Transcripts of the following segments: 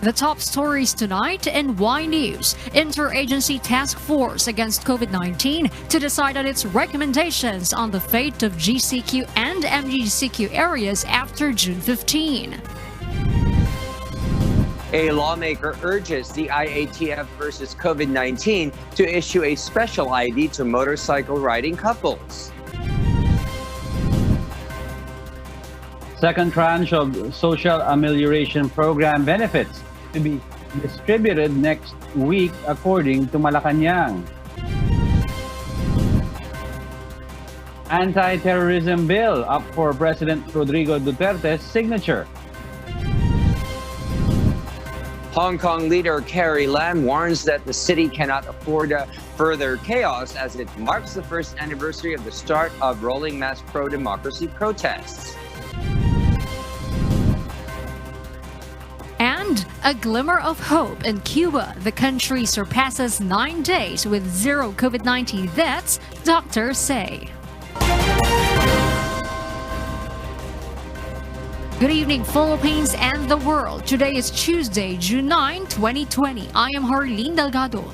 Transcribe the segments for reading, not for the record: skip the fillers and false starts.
The top stories tonight in Y News. Interagency task force against COVID-19 to decide on its recommendations on the fate of GCQ and MGCQ areas after June 15. A lawmaker urges the IATF versus COVID-19 to issue a special ID to motorcycle riding couples. Second tranche of social amelioration program benefits to be distributed next week according to Malacanang. Anti-terrorism bill up for President Rodrigo Duterte's signature. Hong Kong leader Carrie Lam warns that the city cannot afford further chaos as it marks the first anniversary of the start of rolling mass pro-democracy protests. And a glimmer of hope in Cuba. The country surpasses 9 days with zero COVID-19 deaths, doctors say. Good evening, Philippines and the world. Today is Tuesday, June 9, 2020. I am Harleen Delgado.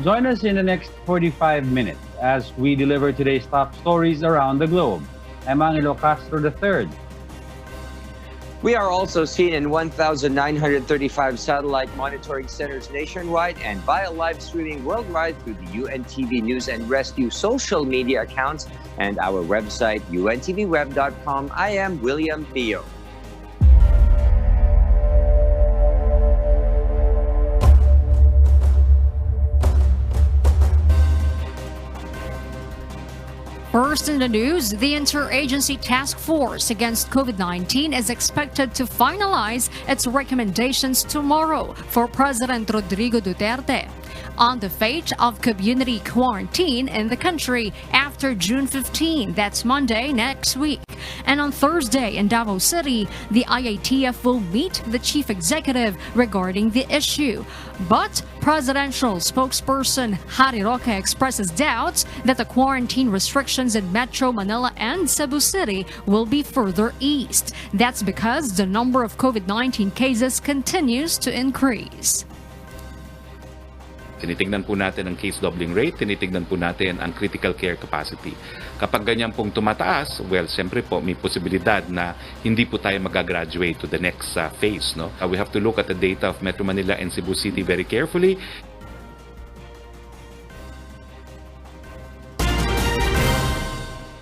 Join us in the next 45 minutes as we deliver today's top stories around the globe. I'm Angelo Castro III. We are also seen in 1,935 satellite monitoring centers nationwide and via live streaming worldwide through the UNTV News and Rescue social media accounts and our website, untvweb.com. I am William Theo. First in the news, the Interagency Task Force against COVID-19 is expected to finalize its recommendations tomorrow for President Rodrigo Duterte on the fate of community quarantine in the country after June 15, that's Monday next week. And on Thursday in Davao City, the IATF will meet the chief executive regarding the issue. But presidential spokesperson Harry Roque expresses doubts that the quarantine restrictions in Metro Manila and Cebu City will be further eased. That's because the number of COVID-19 cases continues to increase. Tinitignan po natin ang case doubling rate, tinitignan po natin ang critical care capacity. Kapag ganyan pong tumataas, well, siyempre po may posibilidad na hindi po tayo mag-graduate to the next phase. No? We have to look at the data of Metro Manila and Cebu City very carefully.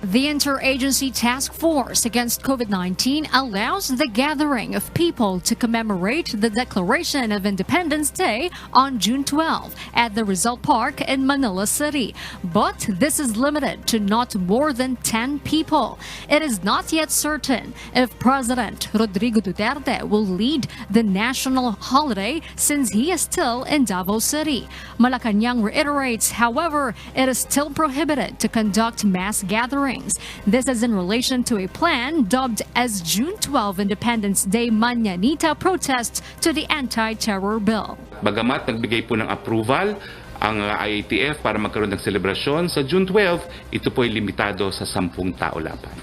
The Interagency Task Force against COVID-19 allows the gathering of people to commemorate the Declaration of Independence Day on June 12 at the Rizal Park in Manila City. But this is limited to not more than 10 people. It is not yet certain if President Rodrigo Duterte will lead the national holiday since he is still in Davao City. Malacanang reiterates, however, it is still prohibited to conduct mass gatherings. This is in relation to a plan dubbed as June 12 Independence Day Mañanita protest to the anti-terror bill. Bagamat nagbigay po ng approval ang IATF para magkaroon ng selebrasyon sa June 12, ito po ay limitado sa 10 tao lamang.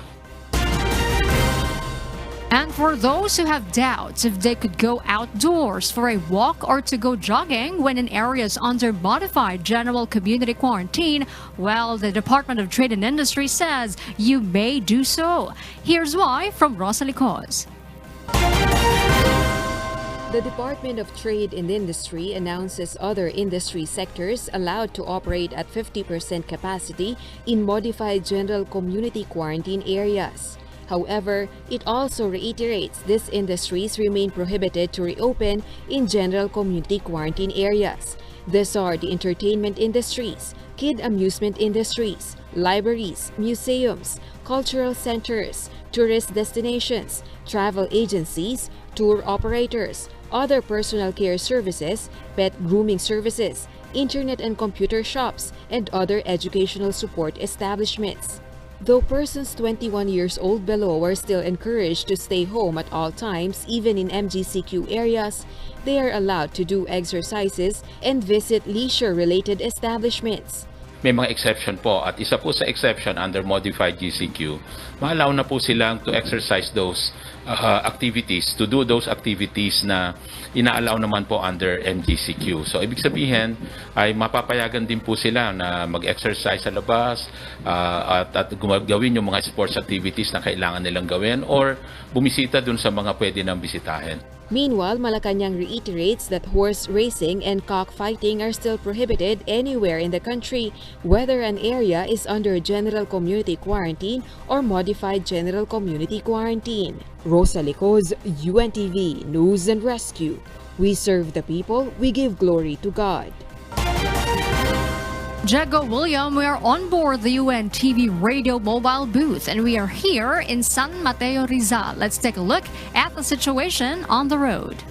And for those who have doubts if they could go outdoors for a walk or to go jogging when in areas under modified general community quarantine, well, the Department of Trade and Industry says you may do so. Here's why from Rosalie Cos. The Department of Trade and Industry announces other industry sectors allowed to operate at 50% capacity in modified general community quarantine areas. However, it also reiterates these industries remain prohibited to reopen in general community quarantine areas. These are the entertainment industries, kid amusement industries, libraries, museums, cultural centers, tourist destinations, travel agencies, tour operators, other personal care services, pet grooming services, internet and computer shops, and other educational support establishments. Though persons 21 years old below are still encouraged to stay home at all times, even in MGCQ areas, they are allowed to do exercises and visit leisure-related establishments. may mga exception po. At isa po sa exception under modified GCQ, ma-allow na po silang to exercise those activities, to do those activities na ina-allow naman po under MGCQ. So, ibig sabihin ay mapapayagan din po sila na mag-exercise sa labas at gawin yung mga sports activities na kailangan nilang gawin or bumisita dun sa mga pwede nang bisitahin. Meanwhile, Malacanang reiterates that horse racing and cockfighting are still prohibited anywhere in the country, whether an area is under general community quarantine or modified general community quarantine. Rosa Licoz, UNTV News and Rescue. We serve the people, we give glory to God. Jago William, we are on board the UNTV radio mobile booth and we are here in San Mateo, Rizal. Let's take a look at the situation on the road.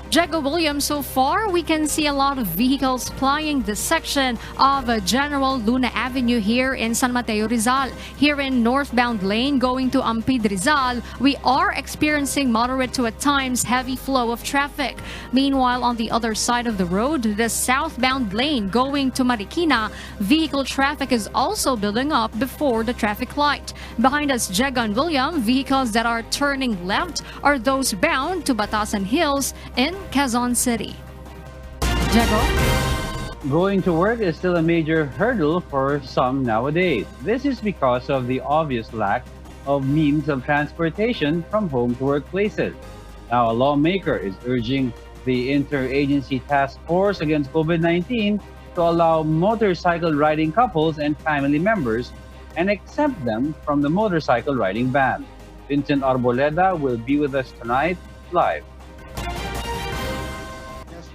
Jago William, so far we can see a lot of vehicles plying this section of General Luna Avenue here in San Mateo, Rizal. Here in northbound lane going to Ampid, Rizal, we are experiencing moderate to at times heavy flow of traffic. Meanwhile, on the other side of the road, the southbound lane going to Marikina, vehicle traffic is also building up before the traffic light. Behind us, Jago and William, vehicles that are turning left are those bound to Batasan Hills in Quezon City. Jago? Going to work is still a major hurdle for some nowadays. This is because of the obvious lack of means of transportation from home to workplaces. Now, a lawmaker is urging the Interagency Task Force against COVID-19 to allow motorcycle riding couples and family members and exempt them from the motorcycle riding ban. Vincent Arboleda will be with us tonight live.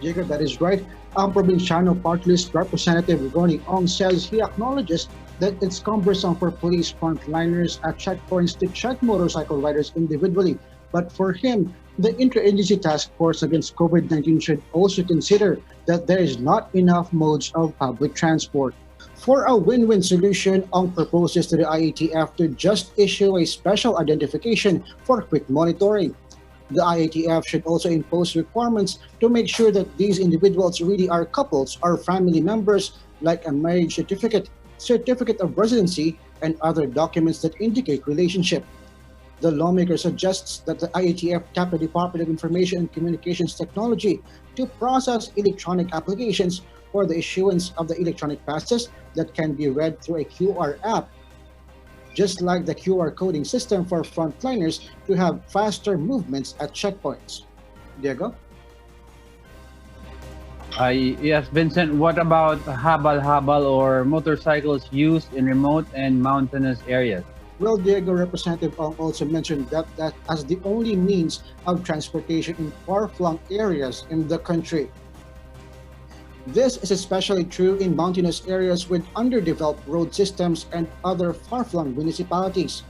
Jacob, that is right. Ang Provinciano Party List Representative Ronnie Ong says he acknowledges that it's cumbersome for police frontliners at checkpoints to check motorcycle riders individually. But for him, the Interagency Task Force against COVID-19 should also consider that there is not enough modes of public transport. For a win-win solution, Ong proposes to the IATF to just issue a special identification for quick monitoring. The IATF should also impose requirements to make sure that these individuals really are couples or family members, like a marriage certificate, certificate of residency, and other documents that indicate relationship. The lawmaker suggests that the IATF tap the Department of Information and Communications Technology to process electronic applications for the issuance of the electronic passes that can be read through a QR app, just like the QR coding system for frontliners to have faster movements at checkpoints. Diego? Yes, Vincent, what about habal-habal or motorcycles used in remote and mountainous areas? Well, Diego, Representative Ong also mentioned that as the only means of transportation in far-flung areas in the country. This is especially true in mountainous areas with underdeveloped road systems and other far-flung municipalities.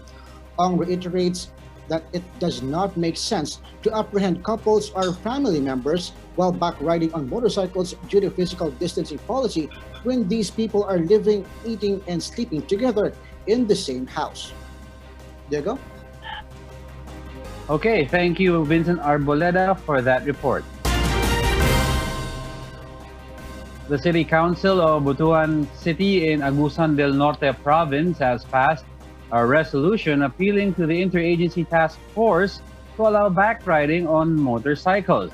Ong reiterates that it does not make sense to apprehend couples or family members while back riding on motorcycles due to physical distancing policy when these people are living, eating, and sleeping together in the same house. Diego? Okay, thank you, Vincent Arboleda, for that report. The City Council of Butuan City in Agusan del Norte Province has passed a resolution appealing to the Interagency Task Force to allow back riding on motorcycles,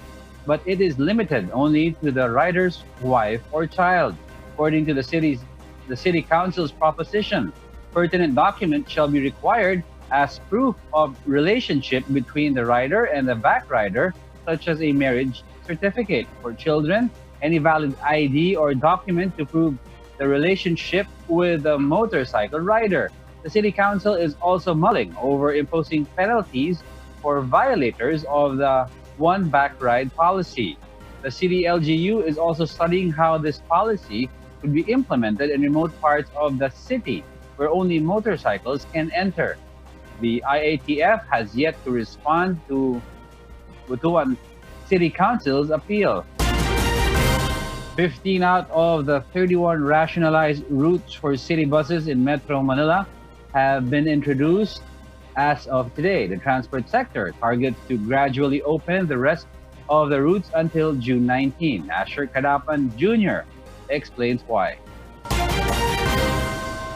but it is limited only to the rider's wife or child. According to the City Council's proposition, pertinent documents shall be required as proof of relationship between the rider and the back rider, such as a marriage certificate for children, any valid ID or document to prove the relationship with a motorcycle rider. The City Council is also mulling over imposing penalties for violators of the one back ride policy. The City LGU is also studying how this policy could be implemented in remote parts of the city where only motorcycles can enter. The IATF has yet to respond to Butuan City Council's appeal. 15 out of the 31 rationalized routes for city buses in Metro Manila have been introduced as of today. The transport sector targets to gradually open the rest of the routes until June 19. Asher Kadapan Jr., explains why.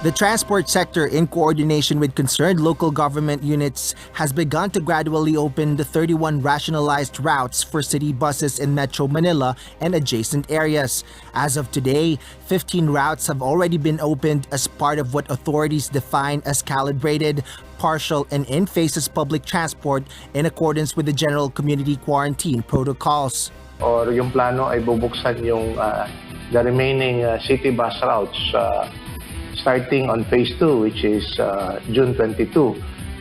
The transport sector, in coordination with concerned local government units, has begun to gradually open the 31 rationalized routes for city buses in Metro Manila and adjacent areas. As of today, 15 routes have already been opened as part of what authorities define as calibrated, partial, and in-phases public transport in accordance with the general community quarantine protocols. Or yung plano ay bubuksan yung the remaining city bus routes starting on phase 2, which is June 22.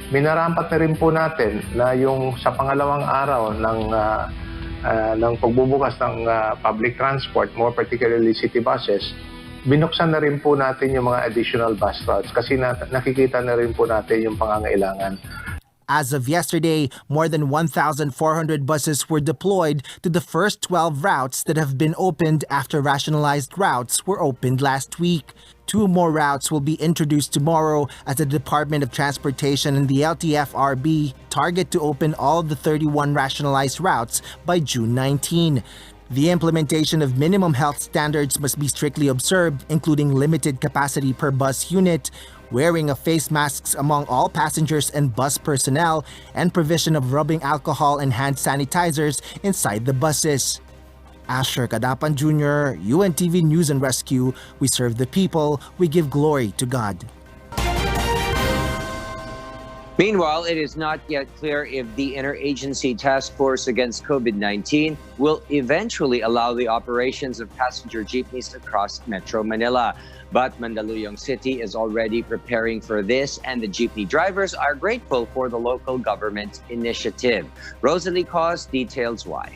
Minarampat na rin po natin na yung sa pangalawang araw ng pagbubukas ng public transport, more particularly city buses, binuksan na rin po natin yung mga additional bus routes kasi nakikita na rin po natin yung pangangailangan. As of yesterday, more than 1,400 buses were deployed to the first 12 routes that have been opened after rationalized routes were opened last week. 2 more routes will be introduced tomorrow as the Department of Transportation and the LTFRB target to open all of the 31 rationalized routes by June 19. The implementation of minimum health standards must be strictly observed, including limited capacity per bus unit, wearing of face masks among all passengers and bus personnel, and provision of rubbing alcohol and hand sanitizers inside the buses. Asher Kadapan Jr., UNTV News and Rescue. We serve the people, we give glory to God. Meanwhile, it is not yet clear if the Interagency Task Force against COVID-19 will eventually allow the operations of passenger jeepneys across Metro Manila. But Mandaluyong City is already preparing for this, and the jeepney drivers are grateful for the local government initiative. Rosalie Cos details why.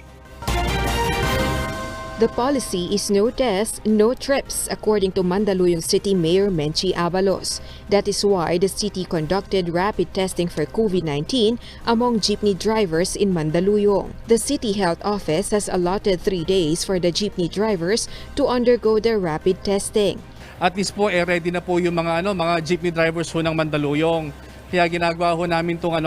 The policy is no tests, no trips, according to Mandaluyong City Mayor Menchi Abalos. That is why the city conducted rapid testing for COVID-19 among jeepney drivers in Mandaluyong. The City Health Office has allotted 3 days for the jeepney drivers to undergo their rapid testing. At least po ready na po yung mga jeepney drivers ho ng Mandaluyong. Kaya ginagawa ho namin tong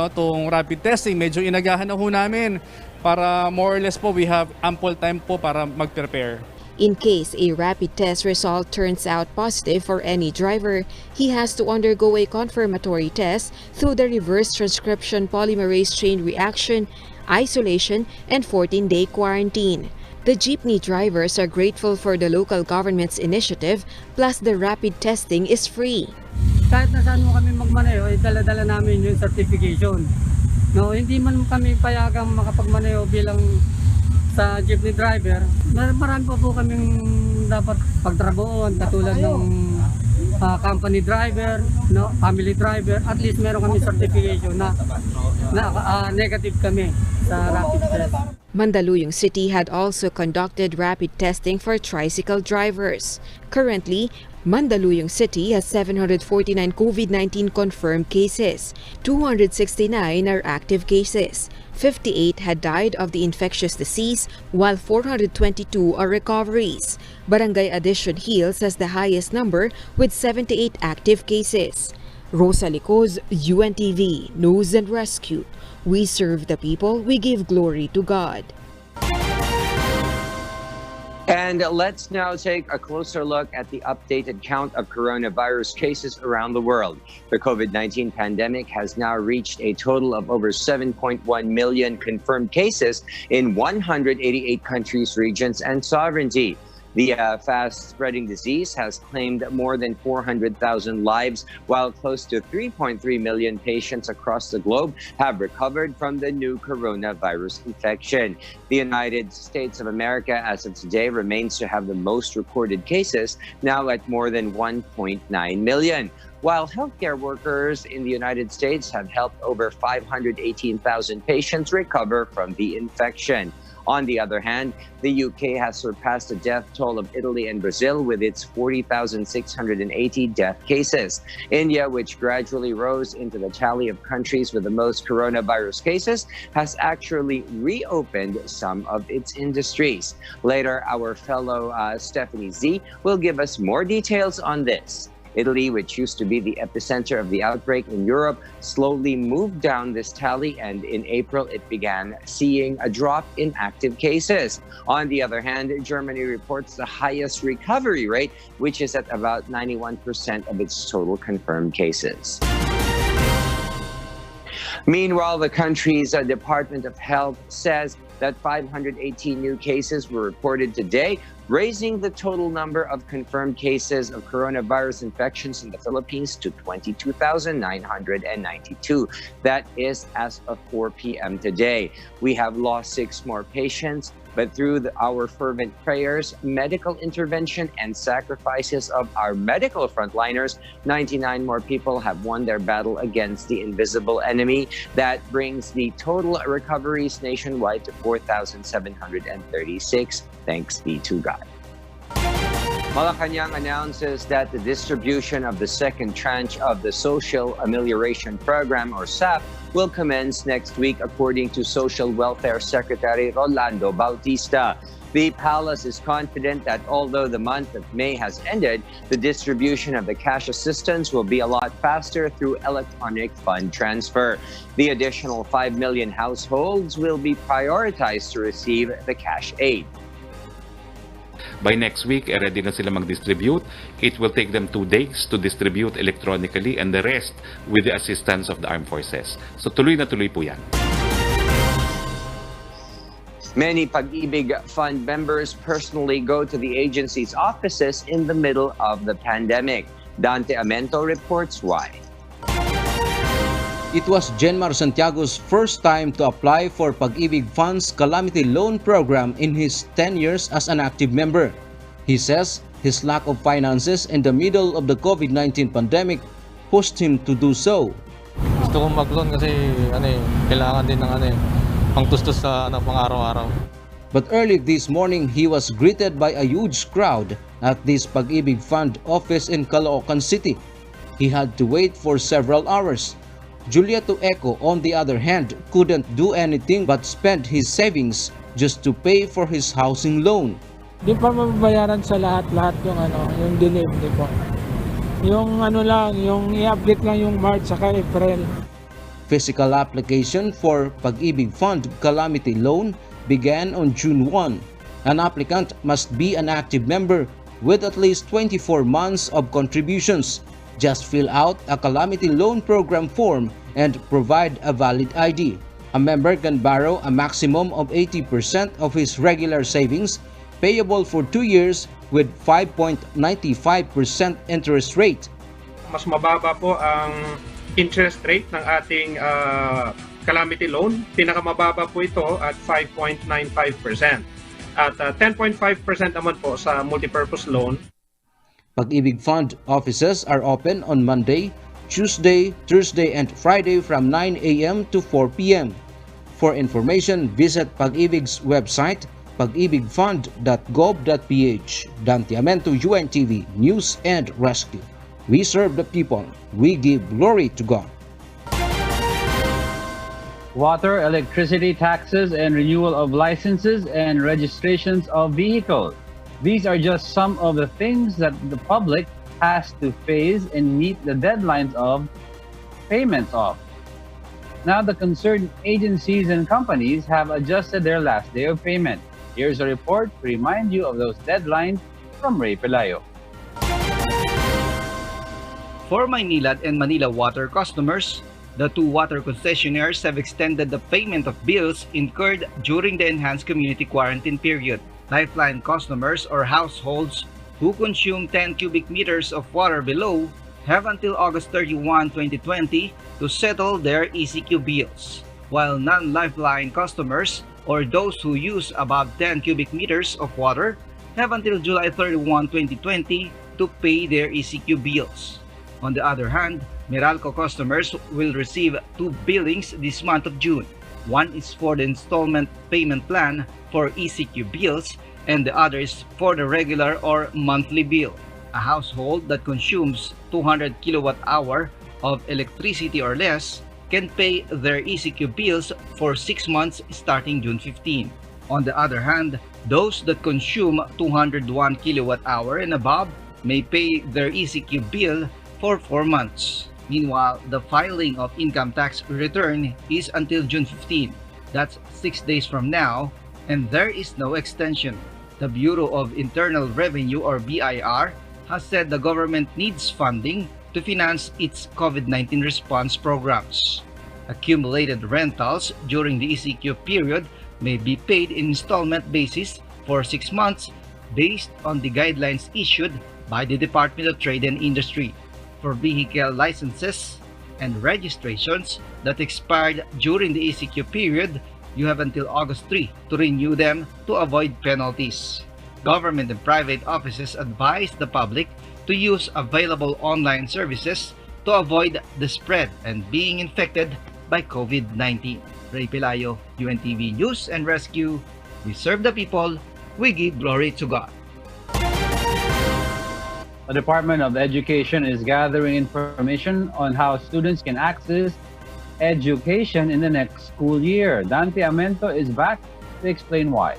rapid testing. Medyo inagahan na ho namin para more or less po we have ample time po para mag-prepare. In case a rapid test result turns out positive for any driver, he has to undergo a confirmatory test through the reverse transcription polymerase chain reaction, isolation, and 14-day quarantine. The jeepney drivers are grateful for the local government's initiative, plus the rapid testing is free. Kahit na saan mo kami magmaneho, dala-dala namin yung certification. No, hindi man kami payagang makapagmaneho bilang sa jeepney driver. Marami pa po kaming dapat pagtrabahoan, katulad ng company driver, no, family driver. At least meron kami certification na negative kami sa rapid test. Mandaluyong City had also conducted rapid testing for tricycle drivers. Currently, Mandaluyong City has 749 COVID-19 confirmed cases. 269 are active cases. 58 had died of the infectious disease, while 422 are recoveries. Barangay Addition Hills has the highest number with 78 active cases. Rosalie Cos, UNTV News and Rescue. We serve the people, we give glory to God. And let's now take a closer look at the updated count of coronavirus cases around the world. The COVID-19 pandemic has now reached a total of over 7.1 million confirmed cases in 188 countries, regions, and sovereignty. The fast-spreading disease has claimed more than 400,000 lives, while close to 3.3 million patients across the globe have recovered from the new coronavirus infection. The United States of America, as of today, remains to have the most recorded cases, now at more than 1.9 million. While healthcare workers in the United States have helped over 518,000 patients recover from the infection. On the other hand, the UK has surpassed the death toll of Italy and Brazil with its 40,680 death cases. India, which gradually rose into the tally of countries with the most coronavirus cases, has actually reopened some of its industries. Later, our fellow Stephanie Z will give us more details on this. Italy, which used to be the epicenter of the outbreak in Europe, slowly moved down this tally, and in April it began seeing a drop in active cases. On the other hand, Germany reports the highest recovery rate, which is at about 91% of its total confirmed cases. Meanwhile, the country's Department of Health says that 518 new cases were reported today, raising the total number of confirmed cases of coronavirus infections in the Philippines to 22,992. That is as of 4 p.m. today. We have lost 6 more patients, but through our fervent prayers, medical intervention, and sacrifices of our medical frontliners, 99 more people have won their battle against the invisible enemy. That brings the total recoveries nationwide to 4,736. Thanks be to God. Malacanang announces that the distribution of the second tranche of the Social Amelioration Program, or SAP, will commence next week, according to Social Welfare Secretary Rolando Bautista. The palace is confident that although the month of May has ended, the distribution of the cash assistance will be a lot faster through electronic fund transfer. The additional 5 million households will be prioritized to receive the cash aid. By next week, ready na sila mag-distribute. It will take them 2 days to distribute electronically, and the rest with the assistance of the armed forces. So tuloy na tuloy po yan. Many Pag-ibig Fund members personally go to the agency's offices in the middle of the pandemic. Dante Amento reports why. It was Jenmar Santiago's first time to apply for Pag-ibig Fund's Calamity Loan Program in his 10 years as an active member. He says his lack of finances in the middle of the COVID-19 pandemic pushed him to do so. Gusto kong mag-loan kasi kailangan din ng pangtustos sa pang-araw-araw. But early this morning, he was greeted by a huge crowd at this Pag-ibig Fund office in Caloocan City. He had to wait for several hours. Juliato Eco, on the other hand, couldn't do anything but spend his savings just to pay for his housing loan. Di pa mababayaran sa lahat-lahat yung delivery ko. Yung yung i-update lang yung March saka April. Physical application for Pag-ibig Fund Calamity Loan began on June 1. An applicant must be an active member with at least 24 months of contributions. Just fill out a Calamity Loan Program form and provide a valid ID. A member can borrow a maximum of 80% of his regular savings, payable for 2 years with 5.95% interest rate. Mas mababa po ang interest rate ng ating Calamity Loan. Pinakamababa po ito at 5.95%. At 10.5% naman po sa multipurpose loan. Pag-ibig Fund offices are open on Monday, Tuesday, Thursday, and Friday from 9 a.m. to 4 p.m. For information, visit Pag-ibig's website, pagibigfund.gov.ph. Dante Amento, UNTV, News and Rescue. We serve the people. We give glory to God. Water, electricity taxes, and renewal of licenses and registrations of vehicles. These are just some of the things that the public has to face and meet the deadlines of payments of. Now the concerned agencies and companies have adjusted their last day of payment. Here's a report to remind you of those deadlines from Ray Pelayo. For Maynilad and Manila Water customers, the 2 water concessionaires have extended the payment of bills incurred during the enhanced community quarantine period. Lifeline customers or households who consume 10 cubic meters of water below have until August 31, 2020 to settle their ECQ bills, while non-Lifeline customers or those who use above 10 cubic meters of water have until July 31, 2020 to pay their ECQ bills. On the other hand, Meralco customers will receive 2 billings this month of June. One is for the installment payment plan for ECQ bills, and the other is for the regular or monthly bill. A household that consumes 200 kilowatt-hour of electricity or less can pay their ECQ bills for 6 months starting June 15. On the other hand, those that consume 201 kilowatt-hour and above may pay their ECQ bill for 4 months. Meanwhile, the filing of income tax return is until June 15. That's 6 days from now, and there is no extension. The Bureau of Internal Revenue or BIR has said the government needs funding to finance its COVID-19 response programs. Accumulated rentals during the ECQ period may be paid in installment basis for 6 months based on the guidelines issued by the Department of Trade and Industry. For vehicle licenses and registrations that expired during the ECQ period, you have until August 3 to renew them to avoid penalties. Government and private offices advise the public to use available online services to avoid the spread and being infected by COVID-19. Ray Pelayo, UNTV News and Rescue. We serve the people, we give glory to God. The Department of Education is gathering information on how students can access education in the next school year. Dante Amento is back to explain why.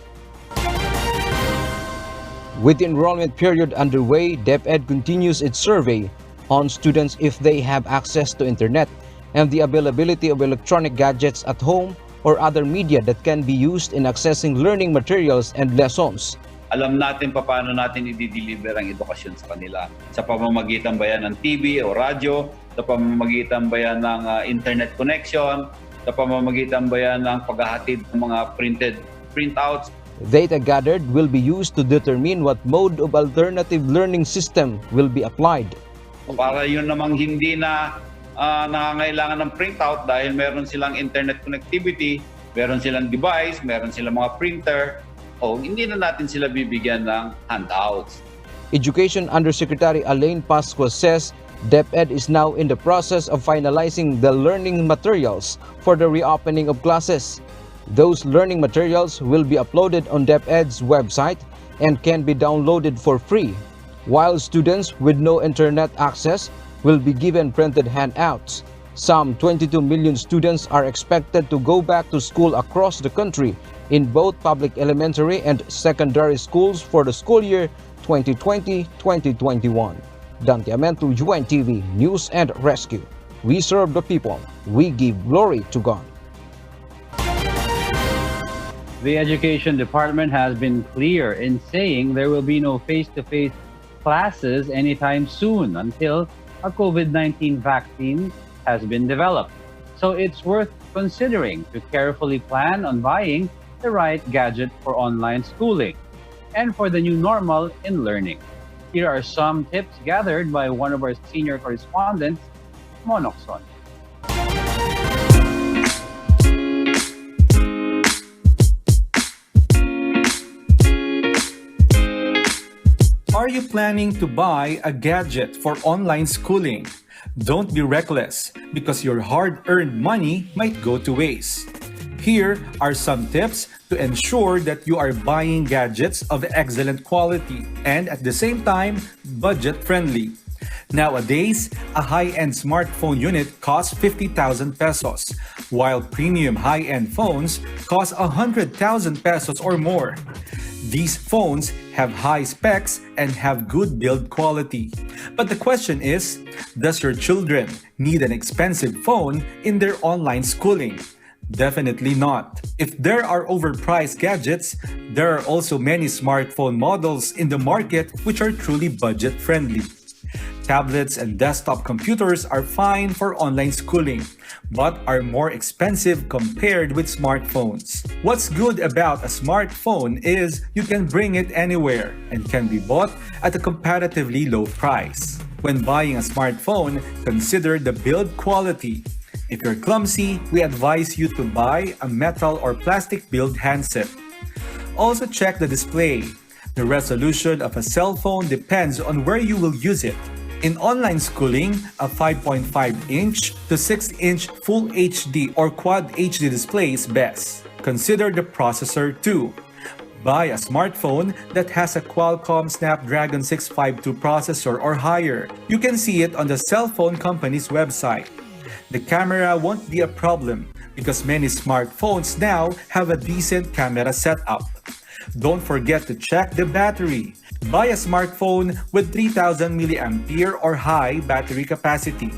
With the enrollment period underway, DepEd continues its survey on students if they have access to internet and the availability of electronic gadgets at home or other media that can be used in accessing learning materials and lessons. Alam natin paano natin i-deliver ang edukasyon sa kanila. Sa pamamagitan ba yan ng TV o radyo, sa pamamagitan ba yan ng internet connection, sa pamamagitan ba yan ng paghahatid ng mga printouts. Data gathered will be used to determine what mode of alternative learning system will be applied. Para yun namang hindi na nangangailangan ng printout dahil meron silang internet connectivity, meron silang device, meron silang mga printer, hindi na natin sila bibigyan ng handouts. Education Undersecretary Elaine Pascua says DepEd is now in the process of finalizing the learning materials for the reopening of classes. Those learning materials will be uploaded on DepEd's website and can be downloaded for free, while students with no internet access will be given printed handouts. Some 22 million students are expected to go back to school across the country in both public elementary and secondary schools for the school year 2020-2021. Dante Amento, UNTV News and Rescue. We serve the people. We give glory to God. The Education Department has been clear in saying there will be no face-to-face classes anytime soon until a COVID-19 vaccine has been developed. So it's worth considering to carefully plan on buying the right gadget for online schooling and for the new normal in learning. Here are some tips gathered by one of our senior correspondents, Monokson. Are you planning to buy a gadget for online schooling? Don't be reckless because your hard-earned money might go to waste. Here are some tips to ensure that you are buying gadgets of excellent quality and at the same time budget-friendly. Nowadays, a high-end smartphone unit costs 50,000 pesos, while premium high-end phones cost 100,000 pesos or more. These phones have high specs and have good build quality. But the question is, does your children need an expensive phone in their online schooling? Definitely not. If there are overpriced gadgets, there are also many smartphone models in the market which are truly budget-friendly. Tablets and desktop computers are fine for online schooling, but are more expensive compared with smartphones. What's good about a smartphone is you can bring it anywhere and can be bought at a comparatively low price. When buying a smartphone, consider the build quality. If you're clumsy, we advise you to buy a metal or plastic build handset. Also check the display. The resolution of a cell phone depends on where you will use it. In online schooling, a 5.5-inch to 6-inch Full HD or Quad HD display is best. Consider the processor too. Buy a smartphone that has a Qualcomm Snapdragon 652 processor or higher. You can see it on the cell phone company's website. The camera won't be a problem because many smartphones now have a decent camera setup. Don't forget to check the battery. Buy a smartphone with 3000 mAh or high battery capacity.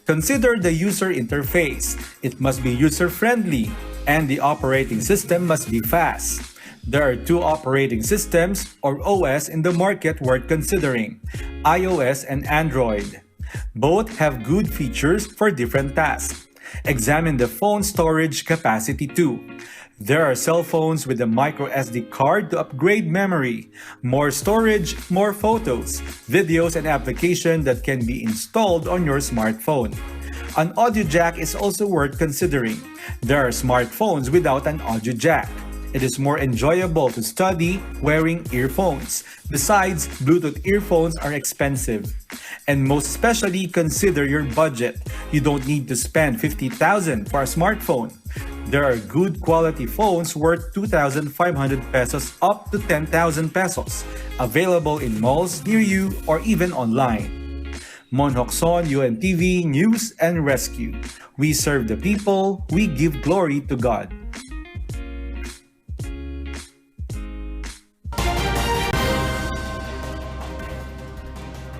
Consider the user interface. It must be user-friendly, and the operating system must be fast. There are two operating systems, or OS, in the market worth considering: iOS and Android. Both have good features for different tasks. Examine the phone storage capacity too. There are cell phones with a micro SD card to upgrade memory, more storage, more photos, videos, and applications that can be installed on your smartphone. An audio jack is also worth considering. There are smartphones without an audio jack. It is more enjoyable to study wearing earphones. Besides, Bluetooth earphones are expensive. And most especially, consider your budget. You don't need to spend 50,000 for a smartphone. There are good quality phones worth 2,500 pesos up to 10,000 pesos, available in malls near you or even online. Mon Hokson, UNTV News and Rescue. We serve the people, we give glory to God.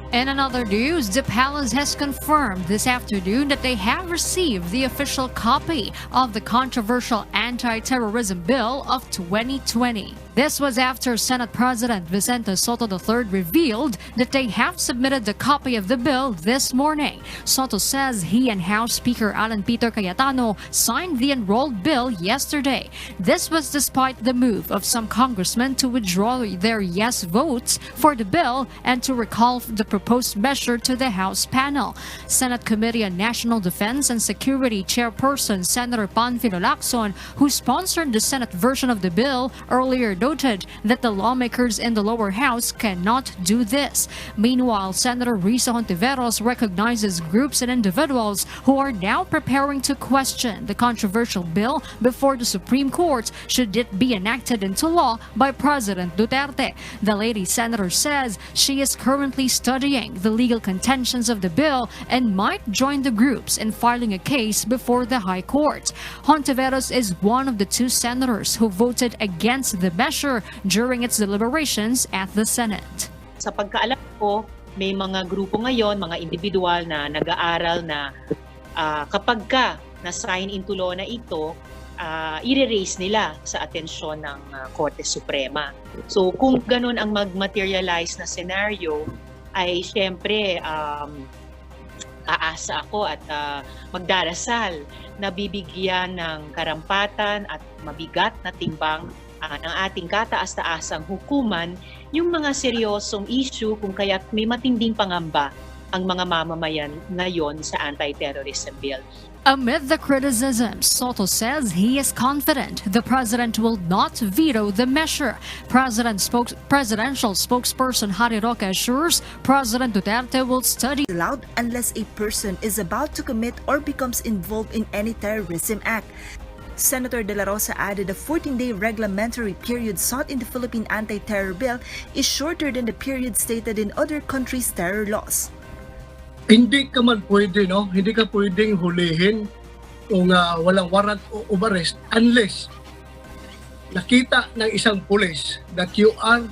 In another news, the palace has confirmed this afternoon that they have received the official copy of the controversial Anti-Terrorism Bill of 2020. This was after Senate President Vicente Soto III revealed that they have submitted the copy of the bill this morning. Soto says he and House Speaker Alan Peter Cayetano signed the enrolled bill yesterday. This was despite the move of some congressmen to withdraw their yes votes for the bill and to recall the proposed measure to the House panel. Senate Committee on National Defense and Security Chairperson Senator Panfilo Lacson, who sponsored the Senate version of the bill, earlier noted that the lawmakers in the lower house cannot do this. Meanwhile, Senator Risa Hontiveros recognizes groups and individuals who are now preparing to question the controversial bill before the Supreme Court should it be enacted into law by President Duterte. The lady senator says she is currently studying the legal contentions of the bill and might join the groups in filing a case before the High Court. Hontiveros is one of the two senators who voted against the measure during its deliberations at the Senate. Sa pagkaalam ko, may mga grupo ngayon, mga individual na nag-aaral na kapag ka na-sign into law na ito, i-raise nila sa atensyon ng Korte Suprema. So kung ganun ang mag-materialize na scenario, ay syempre aasa ako at magdarasal na bibigyan ng karampatan at mabigat na timbang ng ating kataas-taasang hukuman yung mga seryosong issue kung kaya't may matinding pangamba ang mga mamamayan ngayon sa anti-terrorism bill. Amid the criticism, Soto says he is confident the president will not veto the measure. Presidential spokesperson Harry Roque assures President Duterte will study allowed unless a person is about to commit or becomes involved in any terrorism act. Senator De La Rosa added the 14-day reglementary period sought in the Philippine anti-terror bill is shorter than the period stated in other countries' terror laws. Hindi ka man pwede, no? Hindi ka pwedeng hulihin kung walang warrant of arrest unless nakita ng isang pulis that you are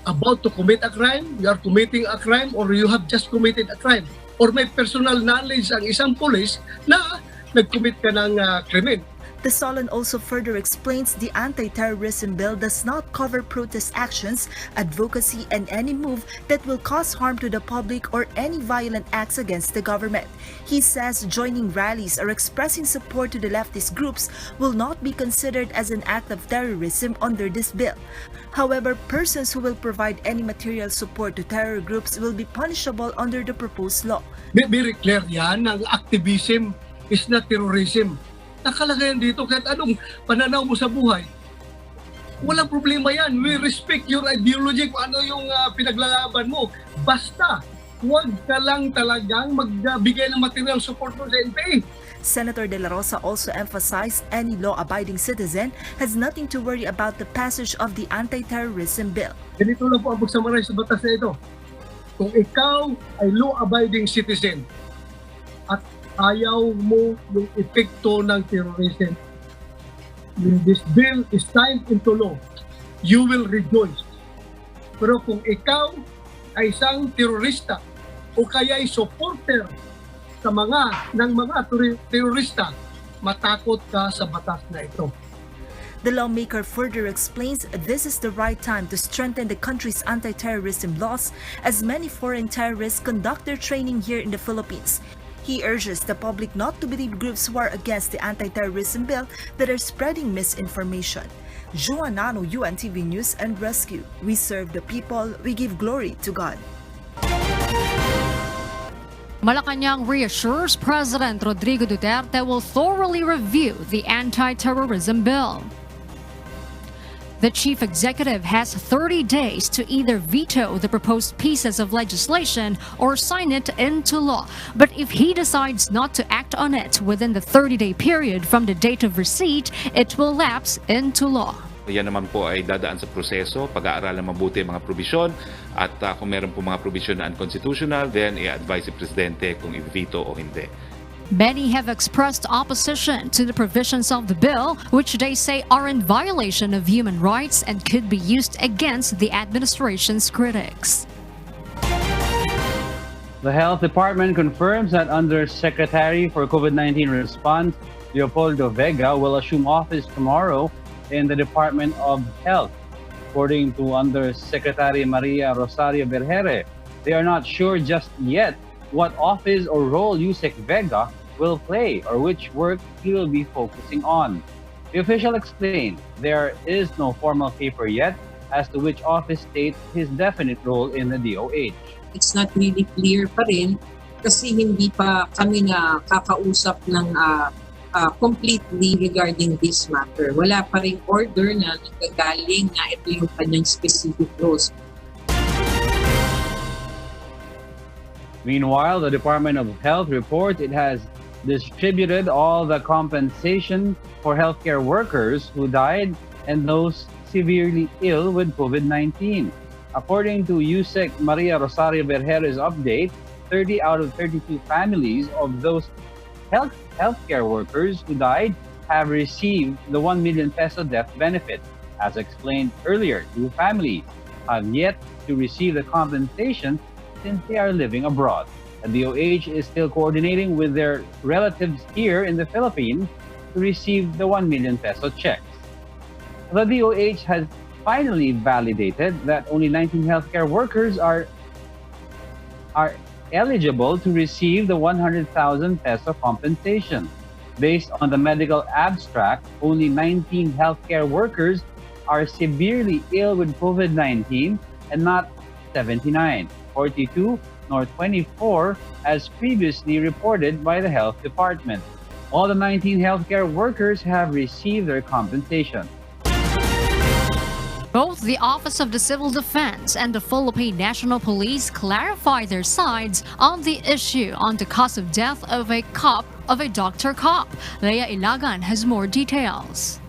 about to commit a crime, you are committing a crime, or you have just committed a crime. Or may personal knowledge ang isang pulis na nag-commit ka ng krimen. The Solon also further explains the anti-terrorism bill does not cover protest actions, advocacy, and any move that will cause harm to the public or any violent acts against the government. He says joining rallies or expressing support to the leftist groups will not be considered as an act of terrorism under this bill. However, persons who will provide any material support to terror groups will be punishable under the proposed law. Very clear yan, ang activism is not terrorism. Nakalagayan dito kahit anong pananaw mo sa buhay. Walang problema yan. We respect your ideology kung ano yung pinaglalaban mo. Basta, huwag ka lang talagang magbigay ng material support mo sa NPA. Senator De La Rosa also emphasized any law-abiding citizen has nothing to worry about the passage of the anti-terrorism bill. Ganito lang po ang pagsamaray sa batas na ito. Kung ikaw ay law-abiding citizen at ayaw mo yung epekto ng terrorism, when this bill is signed into law, you will rejoice. Pero kung ikaw ay isang terorista o kaya ay supporter sa ng mga terorista, matakot ka sa batas na ito. The lawmaker further explains this is the right time to strengthen the country's anti-terrorism laws as many foreign terrorists conduct their training here in the Philippines. He urges the public not to believe groups who are against the anti-terrorism bill that are spreading misinformation. Joanano, UNTV News and Rescue. We serve the people, we give glory to God. Malacanang reassures President Rodrigo Duterte will thoroughly review the anti-terrorism bill. The chief executive has 30 days to either veto the proposed pieces of legislation or sign it into law. But if he decides not to act on it within the 30-day period from the date of receipt, it will lapse into law. Yan naman po ay dadaan sa proseso, pag-aaralan mabuti ang mga probisyon at kung meron po mga probisyon na unconstitutional, then i-advise si Presidente kung i-veto o hindi. Many have expressed opposition to the provisions of the bill, which they say are in violation of human rights and could be used against the administration's critics. The Health Department confirms that Undersecretary for COVID-19 Response, Leopoldo Vega, will assume office tomorrow in the Department of Health. According to Undersecretary Maria Rosario Berhere, they are not sure just yet what office or role Yusek Vega will play or which work he will be focusing on. The official explained there is no formal paper yet as to which office states his definite role in the DOH. It's not really clear pa rin kasi hindi pa kami na kakausap ng completely regarding this matter. Wala pa rin order na nagagaling na ito yung kanyang specific roles. Meanwhile, the Department of Health reports it has distributed all the compensation for healthcare workers who died and those severely ill with COVID-19. According to USEC Maria Rosario Berhere's update, 30 out of 32 families of those healthcare workers who died have received the 1 million peso death benefit. As explained earlier, 2 families have yet to receive the compensation since they are living abroad. The DOH is still coordinating with their relatives here in the Philippines to receive the 1 million peso checks. The DOH has finally validated that only 19 healthcare workers are eligible to receive the 100,000 peso compensation. Based on the medical abstract, only 19 healthcare workers are severely ill with COVID-19 and not 79, 42, nor 24 as previously reported by the Health Department. All the 19 healthcare workers have received their compensation. Both the Office of the Civil Defense and the Philippine National Police clarify their sides on the issue on the cause of death of a Dr. Cop. Leia Ilagan has more details.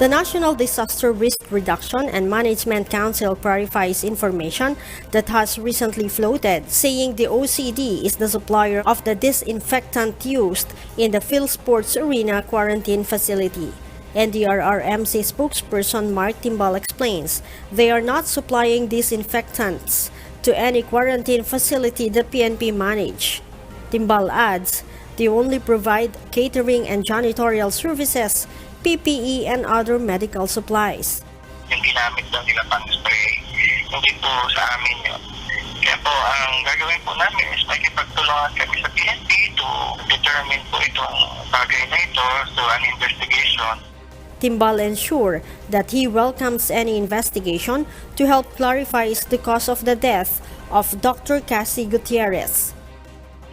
The National Disaster Risk Reduction and Management Council clarifies information that has recently floated, saying the OCD is the supplier of the disinfectant used in the PhilSports Arena quarantine facility. NDRRMC spokesperson Mark Timbal explains they are not supplying disinfectants to any quarantine facility the PNP manage. Timbal adds they only provide catering and janitorial services, PPE and other medical supplies. Yung ginamit daw nila pang spray, hindi po sa amin yun. Kaya po, ang gagawin po namin is makikipagtulungan kami sa PNP to determine po itong bagay na ito through an investigation. Timbal ensure that he welcomes any investigation to help clarify the cause of the death of Dr. Cassie Gutierrez.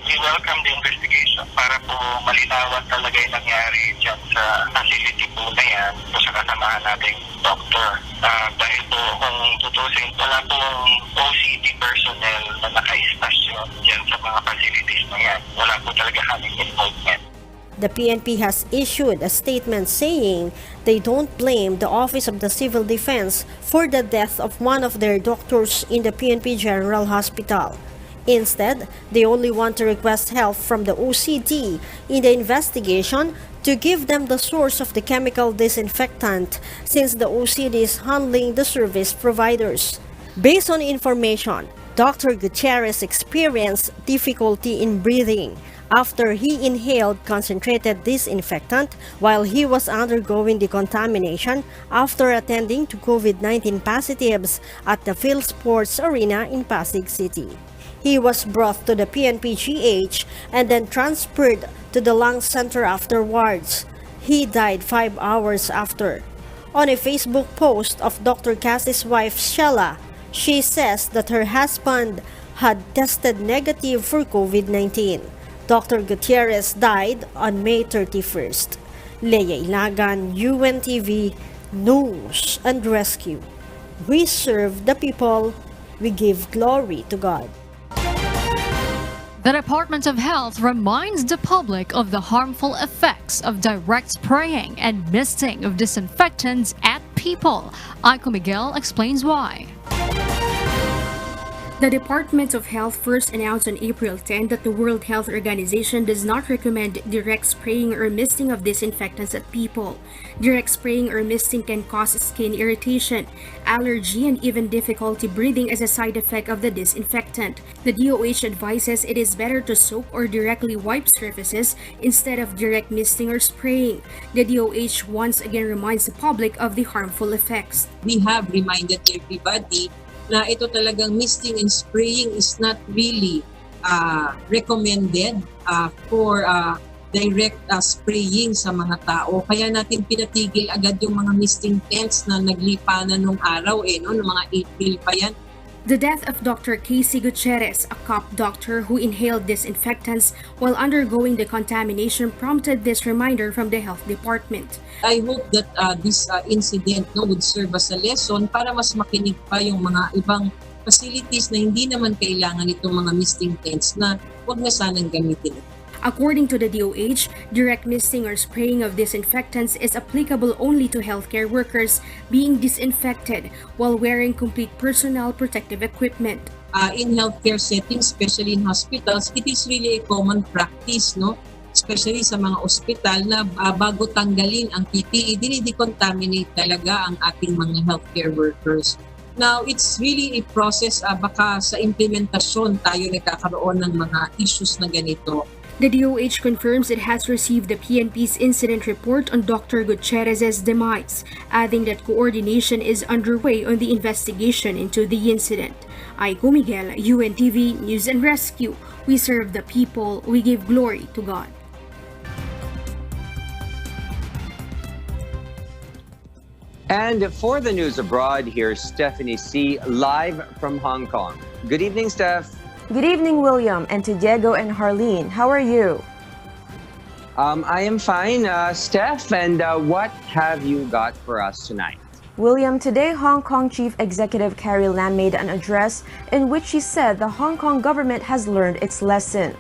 We welcome the investigation para po malinawan talaga yung nangyari dyan sa facility po na yan po sa kasamahan nating doctor. Dahil po kung tutusin, wala pong OCD personnel na naka-station dyan sa mga facilities na yan. Wala po talaga kaming involvement. The PNP has issued a statement saying they don't blame the Office of the Civil Defense for the death of one of their doctors in the PNP General Hospital. Instead, they only want to request help from the OCD in the investigation to give them the source of the chemical disinfectant since the OCD is handling the service providers. Based on information, Dr. Gutierrez experienced difficulty in breathing after he inhaled concentrated disinfectant while he was undergoing decontamination after attending to COVID-19 positives at the Phil Sports Arena in Pasig City. He was brought to the PNP-GH and then transferred to the lung center afterwards. He died 5 hours after. On a Facebook post of Dr. Cassie's wife, Sheila, she says that her husband had tested negative for COVID-19. Dr. Gutierrez died on May 31st. Leia Ilagan, UNTV, News and Rescue. We serve the people. We give glory to God. The Department of Health reminds the public of the harmful effects of direct spraying and misting of disinfectants at people. Aiko Miguel explains why. The Department of Health first announced on April 10 that the World Health Organization does not recommend direct spraying or misting of disinfectants at people. Direct spraying or misting can cause skin irritation, allergy, and even difficulty breathing as a side effect of the disinfectant. The DOH advises it is better to soak or directly wipe surfaces instead of direct misting or spraying. The DOH once again reminds the public of the harmful effects. We have reminded everybody na ito talagang misting and spraying is not really recommended for direct spraying sa mga tao. Kaya natin pinatigil agad yung mga misting tents na naglipanan nung araw noong mga April pa yan. The death of Dr. Casey Gutierrez, a cop doctor who inhaled disinfectants while undergoing the contamination, prompted this reminder from the health department. I hope that this incident would serve as a lesson para mas makinig pa yung mga ibang facilities na hindi naman kailangan itong mga misting tents na huwag na sanang gamitin. According to the DOH, direct misting or spraying of disinfectants is applicable only to healthcare workers being disinfected while wearing complete personal protective equipment. In healthcare settings, especially in hospitals, it is really a common practice, especially sa mga ospital na bago tanggalin ang PPE, dinidecontaminate talaga ang ating mga healthcare workers. Now, it's really a process, baka sa implementasyon tayo nagkakaroon ng mga issues na ganito. The DOH confirms it has received the PNP's incident report on Dr. Gutierrez's demise, adding that coordination is underway on the investigation into the incident. Aiko Miguel, UNTV News and Rescue. We serve the people. We give glory to God. And for the news abroad, here's Stephanie C. live from Hong Kong. Good evening, Steph. Good evening, William, and to Diego and Harleen. How are you? I am fine, Steph, and what have you got for us tonight? William, today Hong Kong Chief Executive Carrie Lam made an address in which she said the Hong Kong government has learned its lesson.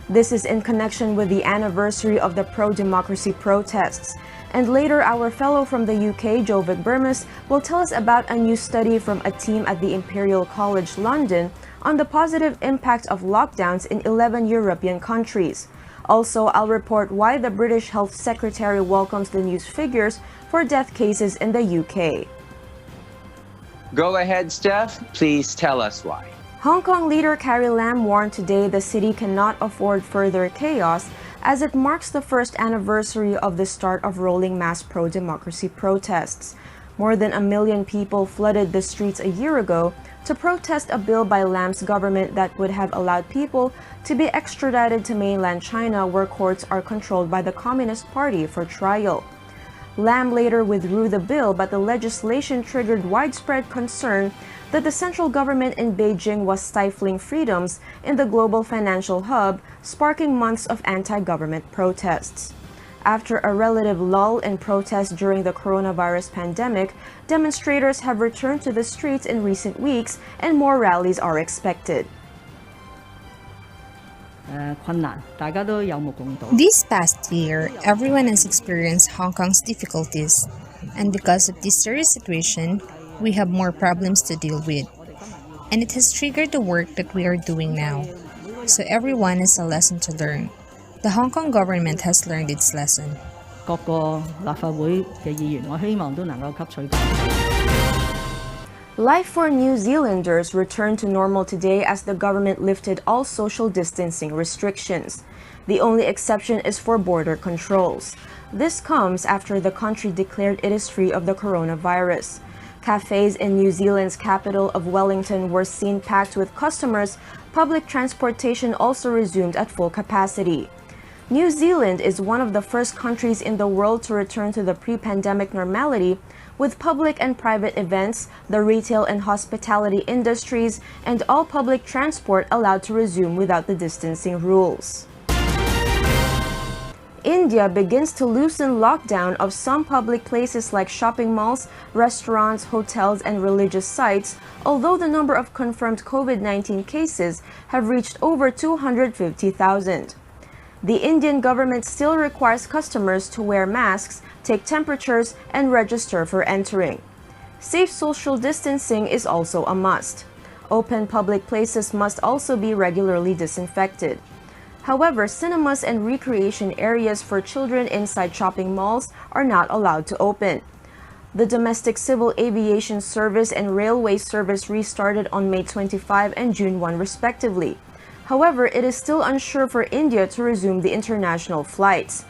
This is in connection with the anniversary of the pro-democracy protests. And later, our fellow from the UK, Jovic Burmese, will tell us about a new study from a team at the Imperial College London on the positive impact of lockdowns in 11 European countries. Also, I'll report why the British Health Secretary welcomes the news figures for death cases in the UK. Go ahead, Steph. Please tell us why. Hong Kong leader Carrie Lam warned today the city cannot afford further chaos as it marks the first anniversary of the start of rolling mass pro-democracy protests. More than 1 million people flooded the streets a year ago to protest a bill by Lam's government that would have allowed people to be extradited to mainland China, where courts are controlled by the Communist Party for trial. Lam later withdrew the bill, but the legislation triggered widespread concern that the central government in Beijing was stifling freedoms in the global financial hub, sparking months of anti-government protests. After a relative lull in protests during the coronavirus pandemic, demonstrators have returned to the streets in recent weeks and more rallies are expected. This past year, everyone has experienced Hong Kong's difficulties, and because of this serious situation, we have more problems to deal with. and it has triggered the work that we are doing now. So everyone has a lesson to learn. The Hong Kong government has learned its lesson. 各個立法會嘅議員，我希望都能夠吸取教訓。 Life for New Zealanders returned to normal today as the government lifted all social distancing restrictions. The only exception is for border controls. This comes after the country declared it is free of the coronavirus. Cafes in New Zealand's capital of Wellington were seen packed with customers. Public transportation also resumed at full capacity. New Zealand is one of the first countries in the world to return to the pre-pandemic normality, with public and private events, the retail and hospitality industries, and all public transport allowed to resume without the distancing rules. India begins to loosen lockdown of some public places like shopping malls, restaurants, hotels, and religious sites, although the number of confirmed COVID-19 cases have reached over 250,000. The Indian government still requires customers to wear masks, take temperatures, and register for entering. Safe social distancing is also a must. Open public places must also be regularly disinfected. However, cinemas and recreation areas for children inside shopping malls are not allowed to open. The domestic civil aviation service and railway service restarted on May 25 and June 1 respectively. However, it is still unsure for India to resume the international flights.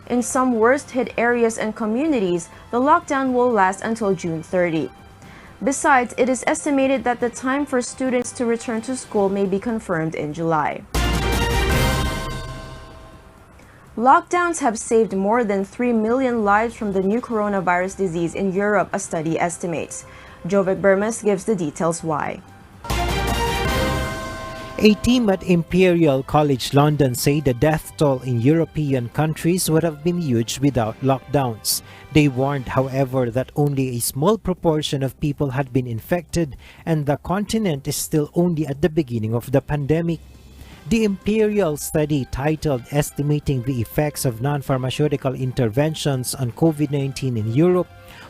In some worst-hit areas and communities, the lockdown will last until June 30. Besides, it is estimated that the time for students to return to school may be confirmed in July. Lockdowns have saved more than 3 million lives from the new coronavirus disease in Europe, a study estimates. Jovic Burmas gives the details why. A team at Imperial College London say the death toll in European countries would have been huge without lockdowns. They warned, however, that only a small proportion of people had been infected and the continent is still only at the beginning of the pandemic. The Imperial study, titled Estimating the Effects of Non-Pharmaceutical Interventions on COVID-19 in Europe,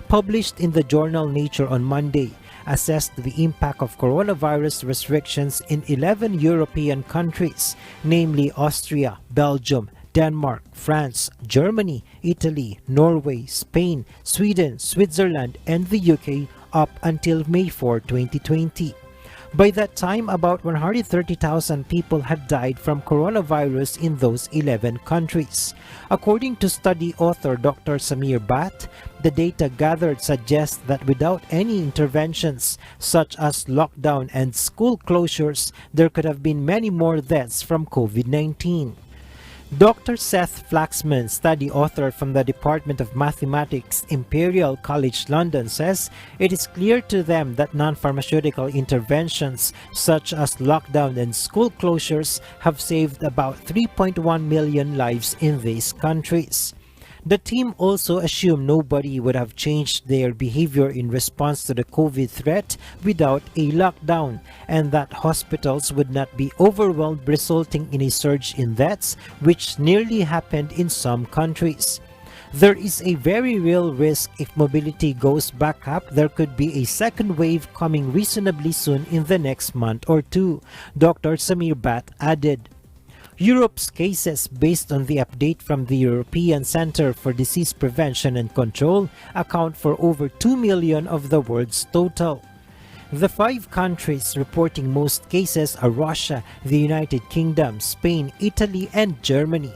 published in the journal Nature on Monday, assessed the impact of coronavirus restrictions in 11 European countries, namely Austria, Belgium, Denmark, France, Germany, Italy, Norway, Spain, Sweden, Switzerland, and the UK up until May 4, 2020. By that time, about 130,000 people had died from coronavirus in those 11 countries. According to study author Dr. Samir Bhatt, the data gathered suggests that without any interventions, such as lockdown and school closures, there could have been many more deaths from COVID-19. Dr. Seth Flaxman, study author from the Department of Mathematics, Imperial College London, says it is clear to them that non-pharmaceutical interventions such as lockdown and school closures have saved about 3.1 million lives in these countries. The team also assumed nobody would have changed their behavior in response to the COVID threat without a lockdown, and that hospitals would not be overwhelmed, resulting in a surge in deaths, which nearly happened in some countries. There is a very real risk if mobility goes back up, there could be a second wave coming reasonably soon in the next month or two, Dr. Samir Bhatt added. Europe's cases, based on the update from the European Centre for Disease Prevention and Control, account for over 2 million of the world's total. The 5 countries reporting most cases are Russia, the United Kingdom, Spain, Italy, and Germany.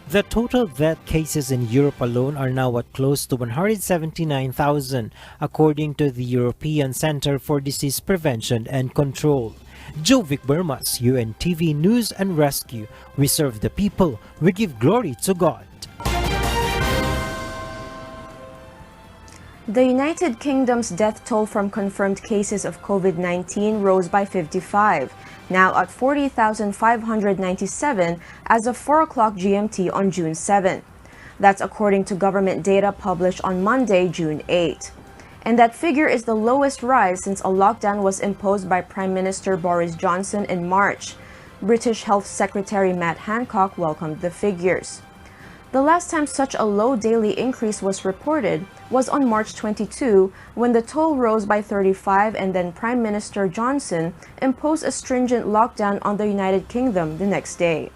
The total death cases in Europe alone are now at close to 179,000, according to the European Centre for Disease Prevention and Control. Jovic Burmas, UNTV News and Rescue. We serve the people, we give glory to God. The United Kingdom's death toll from confirmed cases of COVID-19 rose by 55, now at 40,597 as of 4 o'clock GMT on June 7. That's according to government data published on Monday, June 8. And that figure is the lowest rise since a lockdown was imposed by Prime Minister Boris Johnson in March. British Health Secretary Matt Hancock welcomed the figures. The last time such a low daily increase was reported was on March 22, when the toll rose by 35 and then Prime Minister Johnson imposed a stringent lockdown on the United Kingdom the next day.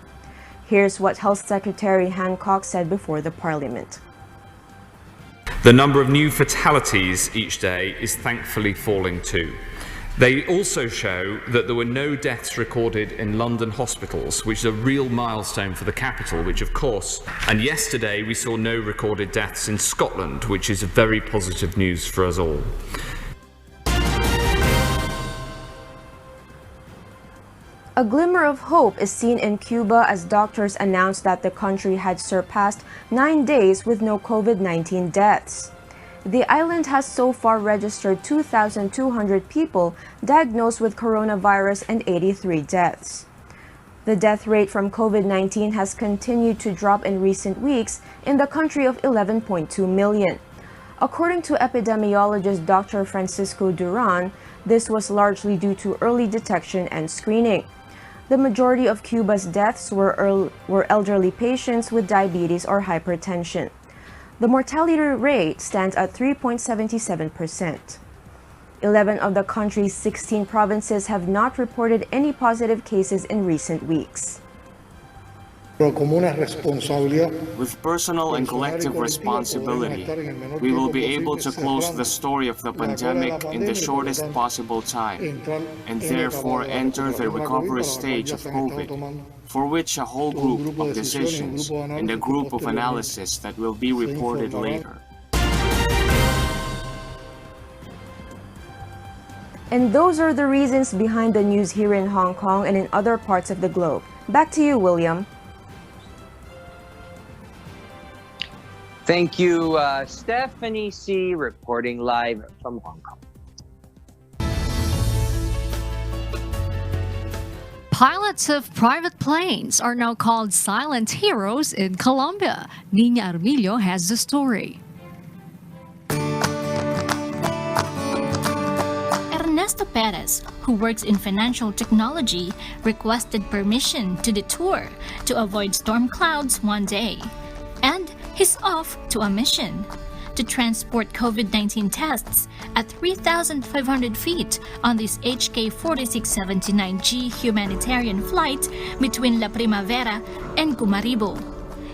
Here's what Health Secretary Hancock said before the Parliament. The number of new fatalities each day is thankfully falling too. They also show that there were no deaths recorded in London hospitals, which is a real milestone for the capital, which of course, and yesterday we saw no recorded deaths in Scotland, which is very positive news for us all. A glimmer of hope is seen in Cuba as doctors announced that the country had surpassed 9 days with no COVID-19 deaths. The island has so far registered 2,200 people diagnosed with coronavirus and 83 deaths. The death rate from COVID-19 has continued to drop in recent weeks in the country of 11.2 million. According to epidemiologist Dr. Francisco Duran, this was largely due to early detection and screening. The majority of Cuba's deaths were elderly patients with diabetes or hypertension. The mortality rate stands at 3.77%. 11 of the country's 16 provinces have not reported any positive cases in recent weeks. With personal and collective responsibility, we will be able to close the story of the pandemic in the shortest possible time, and therefore enter the recovery stage of COVID, for which a whole group of decisions and a group of analysis that will be reported later. And those are the reasons behind the news here in Hong Kong and in other parts of the globe. Back to you, William. Thank you, Stephanie C., reporting live from Hong Kong. Pilots of private planes are now called silent heroes in Colombia. Nina Armilio has the story. Ernesto Perez, who works in financial technology, requested permission to detour to avoid storm clouds one day. And he's off to a mission to transport COVID-19 tests at 3,500 feet on this HK-4679G humanitarian flight between La Primavera and Cumaribo.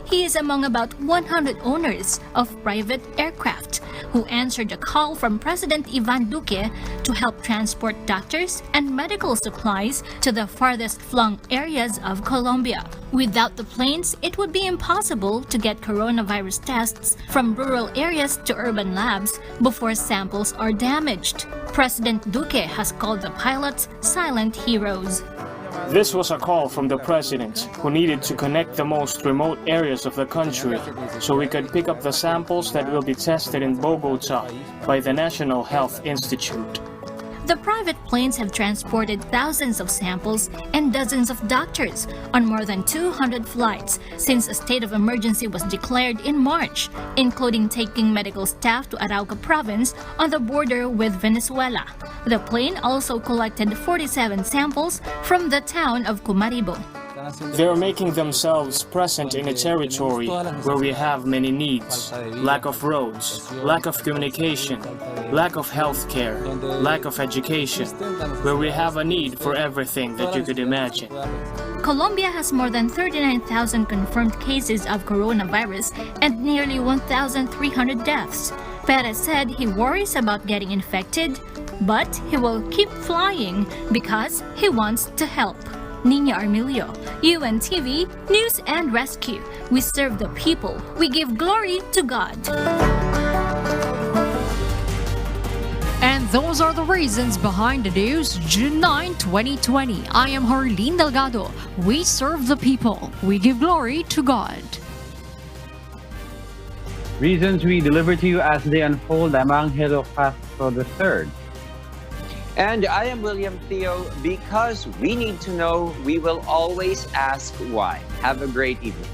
He is among about 100 owners of private aircraft who answered a call from President Ivan Duque to help transport doctors and medical supplies to the farthest flung areas of Colombia. Without the planes, it would be impossible to get coronavirus tests from rural areas to urban labs before samples are damaged. President Duque has called the pilots silent heroes. This was a call from the president, who needed to connect the most remote areas of the country so we could pick up the samples that will be tested in Bogota by the National Health Institute. The private planes have transported thousands of samples and dozens of doctors on more than 200 flights since a state of emergency was declared in March, including taking medical staff to Arauca province on the border with Venezuela. The plane also collected 47 samples from the town of Cumaribo. They are making themselves present in a territory where we have many needs: lack of roads, lack of communication, lack of health care, lack of education, where we have a need for everything that you could imagine. Colombia has more than 39,000 confirmed cases of coronavirus and nearly 1,300 deaths. Perez said he worries about getting infected, but he will keep flying because he wants to help. Nina Armilio, UNTV News and Rescue. We serve the people. We give glory to God. And those are the reasons behind the news, June 9, 2020. I am Harleen Delgado. We serve the people. We give glory to God. Reasons we deliver to you as they unfold. I'm Angelo Castro III. And I am William Theo. Because we need to know, we will always ask why. Have a great evening.